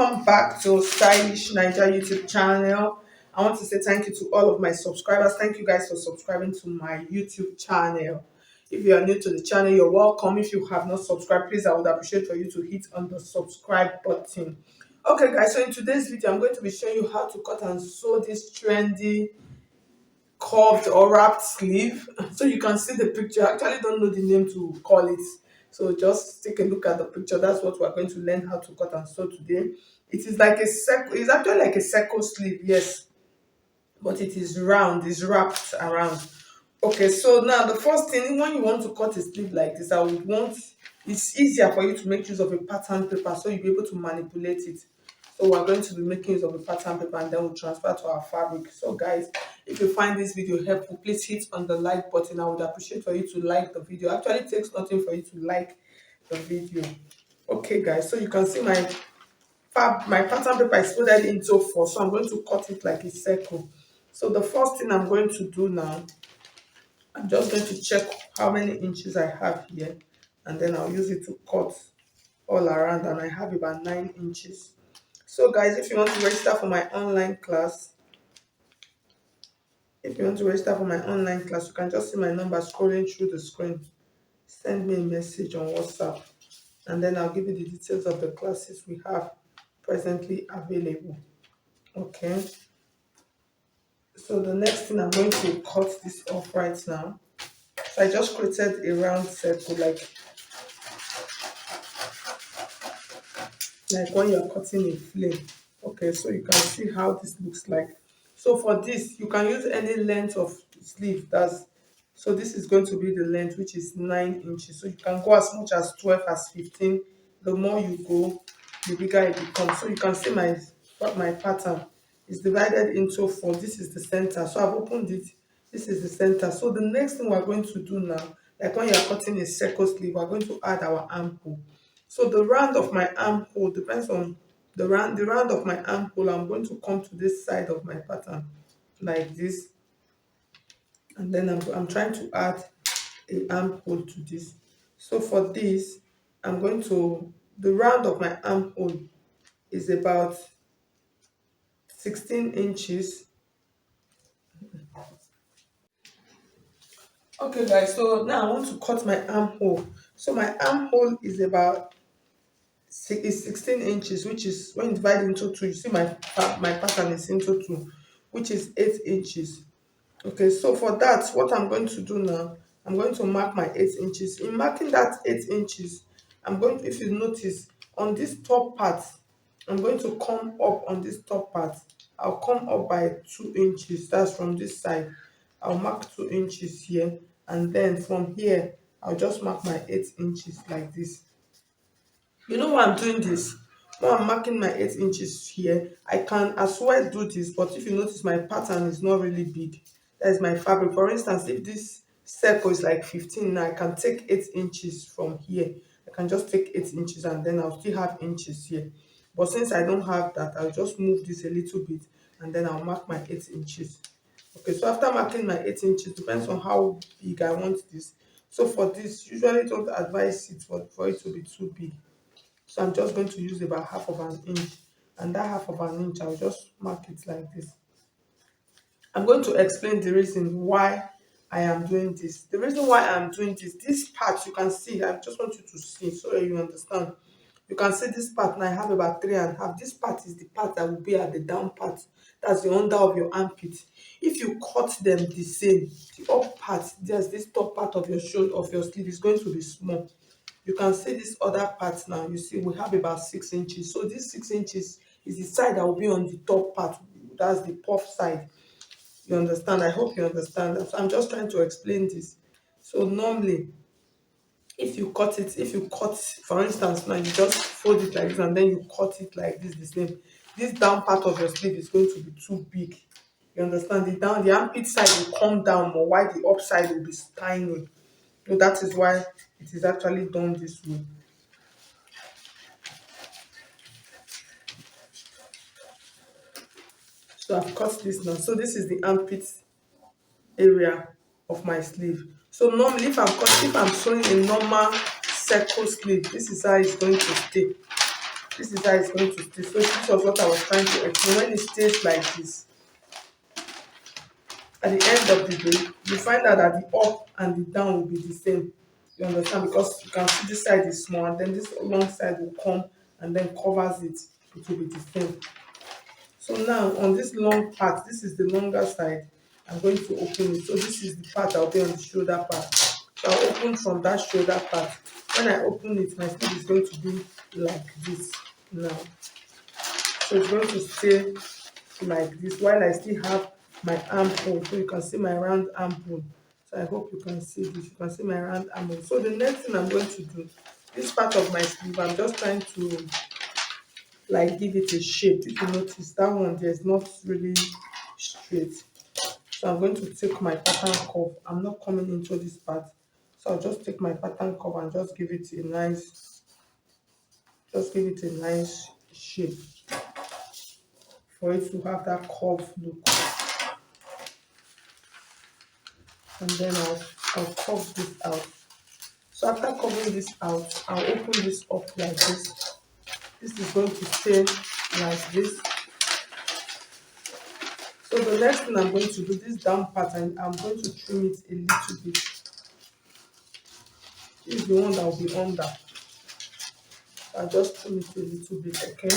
Welcome back to Stylish Naija YouTube channel. I want to say thank you to all of my subscribers. Thank you guys for subscribing to my YouTube channel. If you are new to the channel, you're welcome. If you have not subscribed, please, I would appreciate for you to hit on the subscribe button. Okay, guys, so in today's video, I'm going to be showing you how to cut and sew this trendy curved or wrapped sleeve. So you can see the picture. I actually don't know the name to call it, so just take a look at the picture. That's what we're going to learn how to cut and sew today. It is like a circle. It's actually like a circle sleeve, yes, but it is round. It's wrapped around. Okay, so now the first thing, when you want to cut a sleeve like this, I would want, it's easier for you to make use of a pattern paper so you'll be able to manipulate it. So we're going to be making use of a pattern paper and then we'll transfer to our fabric. So guys, if you find this video helpful, please hit on the like button. I would appreciate for you to like the video. Actually, it takes nothing for you to like the video. Okay guys, so you can see my pattern paper is folded into four, so I'm going to cut it like a circle. So the first thing I'm going to do now, I'm just going to check how many inches I have here, and then I'll use it to cut all around, and I have about 9 inches. So guys, if you want to register for my online class, you can just see my number scrolling through the screen. Send me a message on WhatsApp, and then I'll give you the details of the classes we have presently available. Okay, so the next thing, I'm going to cut this off right now. So I just created a round circle, like when you're cutting a flame. Okay, so you can see how this looks like. So for this, you can use any length of sleeve. So this is going to be the length, which is 9 inches. So you can go as much as 12, as 15. The more you go, the bigger it becomes. So you can see my pattern is divided into 4. This is the center. So I've opened it. This is the center. So the next thing we're going to do now, like when you're cutting a circle sleeve, we're going to add our armhole. So the round of my armhole depends on the round of my armhole. I'm going to come to this side of my pattern like this, and then I'm trying to add a armhole to this. So for this, the round of my armhole is about 16 inches. Okay guys, so now I want to cut my armhole. So my armhole is 16 inches, which is, when you divide into 2, you see my pattern is into 2, which is 8 inches. Okay, so for that, what I'm going to do now, I'm going to mark my 8 inches. In marking that 8 inches, if you notice, on this top part, I'm going to come up on this top part. I'll come up by 2 inches. That's from this side. I'll mark 2 inches here, and then from here, I'll just mark my 8 inches like this. You know why I'm doing this? When I'm marking my 8 inches here, I can as well do this, but if you notice, my pattern is not really big. That is my fabric. For instance, if this circle is like 15, now I can take 8 inches from here. I can just take 8 inches, and then I'll still have inches here. But since I don't have that, I'll just move this a little bit, and then I'll mark my 8 inches. Okay, so after marking my 8 inches, depends on how big I want this. So for this, usually don't advise it for it to be too big. So I'm just going to use about half of an inch, and that half of an inch, I'll just mark it like this. I'm going to explain the reason why I am doing this. The reason why I'm doing this part, you can see, I just want you to see so that you understand. You can see this part now, I have about 3.5. This part is the part that will be at the down part. That's the under of your armpit. If you cut them the same, the up part, there's this top part of your shoulder, of your sleeve, is going to be small. You can see this other part now. You see we have about 6 inches. So this 6 inches is the side that will be on the top part. That's the puff side. You understand? I hope you understand that. So I'm just trying to explain this. So normally, if you cut, for instance, now you just fold it like this, and then you cut it like this, the same. This down part of your sleeve is going to be too big. You understand? The armpit side will come down more, while the up side will be tiny. So that is why it is actually done this way. So I've cut this now. So this is the armpit area of my sleeve. So normally, if I'm sewing a normal circle sleeve, this is how it's going to stay. This is how it's going to stay. So this was what I was trying to explain. When it stays like this, at the end of the day, you find out that the up and the down will be the same. You understand? Because you can see this side is small and then this long side will come and then covers it. It will be the same. So now on this long part, this is the longer side. I'm going to open it. So this is the part that will be on the shoulder part. So I'll open from that shoulder part. When I open it, my sleeve is going to be like this now. So it's going to stay like this while I still have my armhole. So you can see my round armhole. So I hope you can see this. You can see my round armhole. So the next thing I'm going to do, this part of my sleeve, I'm just trying to like give it a shape. If you notice that one, there's not really straight. So I'm going to take my pattern curve. I'm not coming into this part. So I'll just take my pattern curve and just give it a nice shape for it to have that curve look. And then I'll curve this out. So after covering this out, I'll open this up like this. This is going to stay like this. So the next thing I'm going to do, this down part, and I'm going to trim it a little bit. This is the one that will be under. I'll just trim it a little bit, okay?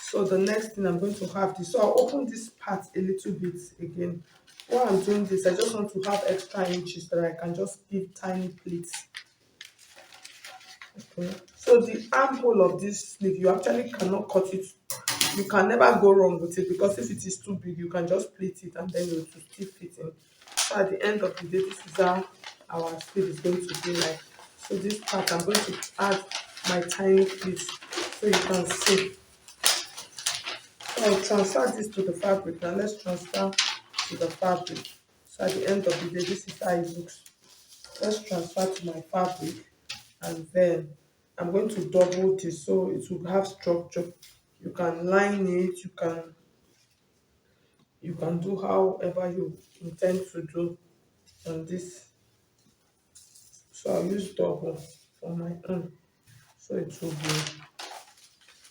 So the next thing I'm going to have this. So I'll open this part a little bit again. While I'm doing this, I just want to have extra inches that I can just give tiny pleats. Okay. So the armhole of this sleeve, you actually cannot cut it. You can never go wrong with it because if it is too big, you can just pleat it and then it will still fit in. So at the end of the day, this is how our sleeve is going to be like. So this part, I'm going to add my tiny pleats so you can see. So I'll transfer this to the fabric. Now let's transfer to the fabric. So at the end of the day, this is how it looks. Let's transfer to my fabric, and then I'm going to double this so it will have structure. You can line it, you can do however you intend to do on this. So I'll use double for my own so it will be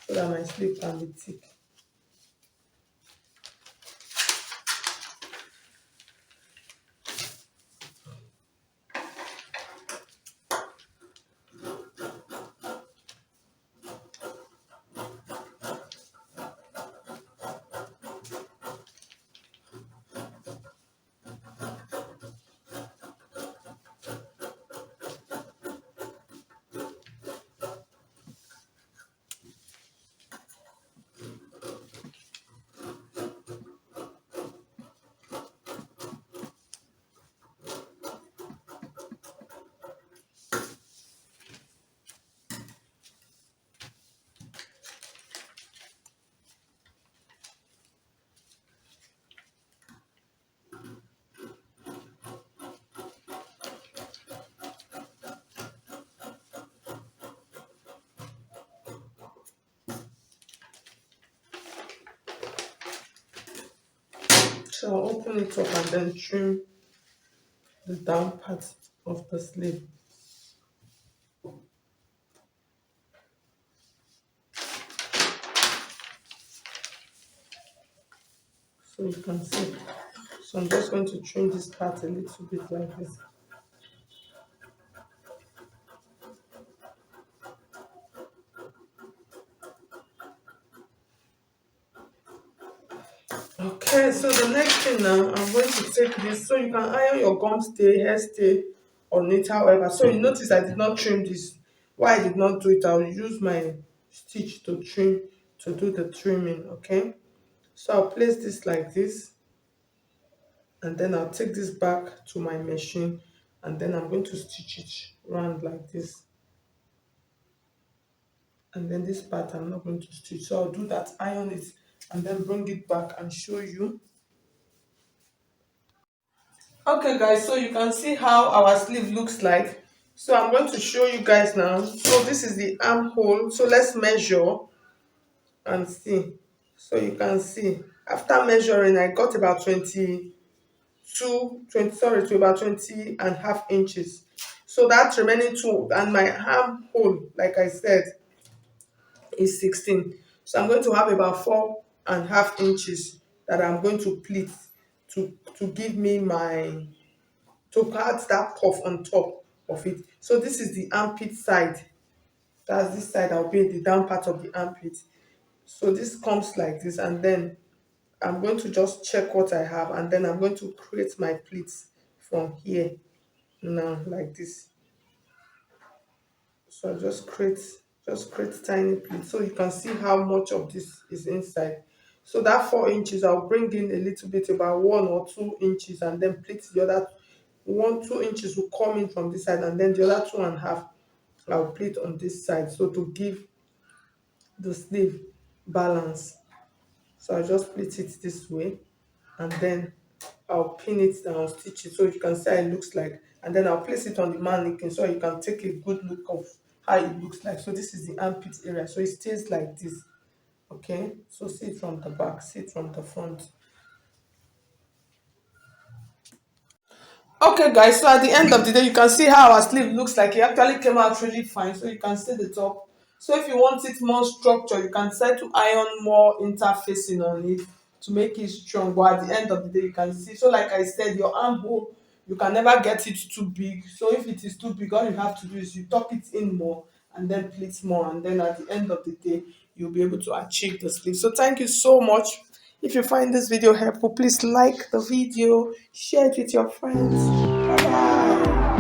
so that my sleeve can be thick. So I'll open it up and then trim the down part of the sleeve. So you can see. So I'm just going to trim this part a little bit like this. Okay, so the next thing now, I'm going to take this so you can iron your gum stay, hair stay, or knit, however. So you notice I did not trim this. Why I did not do it, I'll use my stitch to trim, to do the trimming, okay? So I'll place this like this, and then I'll take this back to my machine, and then I'm going to stitch it round like this. And then this part I'm not going to stitch. So I'll do that, iron it, and then bring it back and show you. Okay guys, so you can see how our sleeve looks like. So I'm going to show you guys now. So this is the armhole. So let's measure and see. So you can see after measuring I got about 20, sorry, to about 20 and half inches. So that remaining two, and my armhole, like I said, is 16. So I'm going to have about 4.5 inches that I'm going to pleat to give me my, to add that puff on top of it. So this is the armpit side. That's this side. I'll be the down part of the armpit. So this comes like this, and then I'm going to just check what I have, and then I'm going to create my pleats from here now like this. So I just create tiny pleats so you can see how much of this is inside. So that 4 inches, I'll bring in a little bit, about 1 or 2 inches, and then pleat the other 1, 2 inches will come in from this side, and then the other 2.5 I'll pleat on this side. So to give the sleeve balance. So I just split it this way, and then I'll pin it down, stitch it so you can see how it looks like, and then I'll place it on the mannequin so you can take a good look of how it looks like. So this is the armpit area, so it stays like this. Okay, so see it from the back, see it from the front. Okay, guys, so at the end of the day, you can see how our sleeve looks like. It actually came out really fine, so you can see the top. So if you want it more structure, you can try to iron more interfacing on it to make it strong. But at the end of the day, you can see. So like I said, your armhole, you can never get it too big. So if it is too big, all you have to do is you tuck it in more and then pleat more. And then at the end of the day, you'll be able to achieve the sleeve. So thank you so much. If you find this video helpful, please like the video, share it with your friends. Bye bye.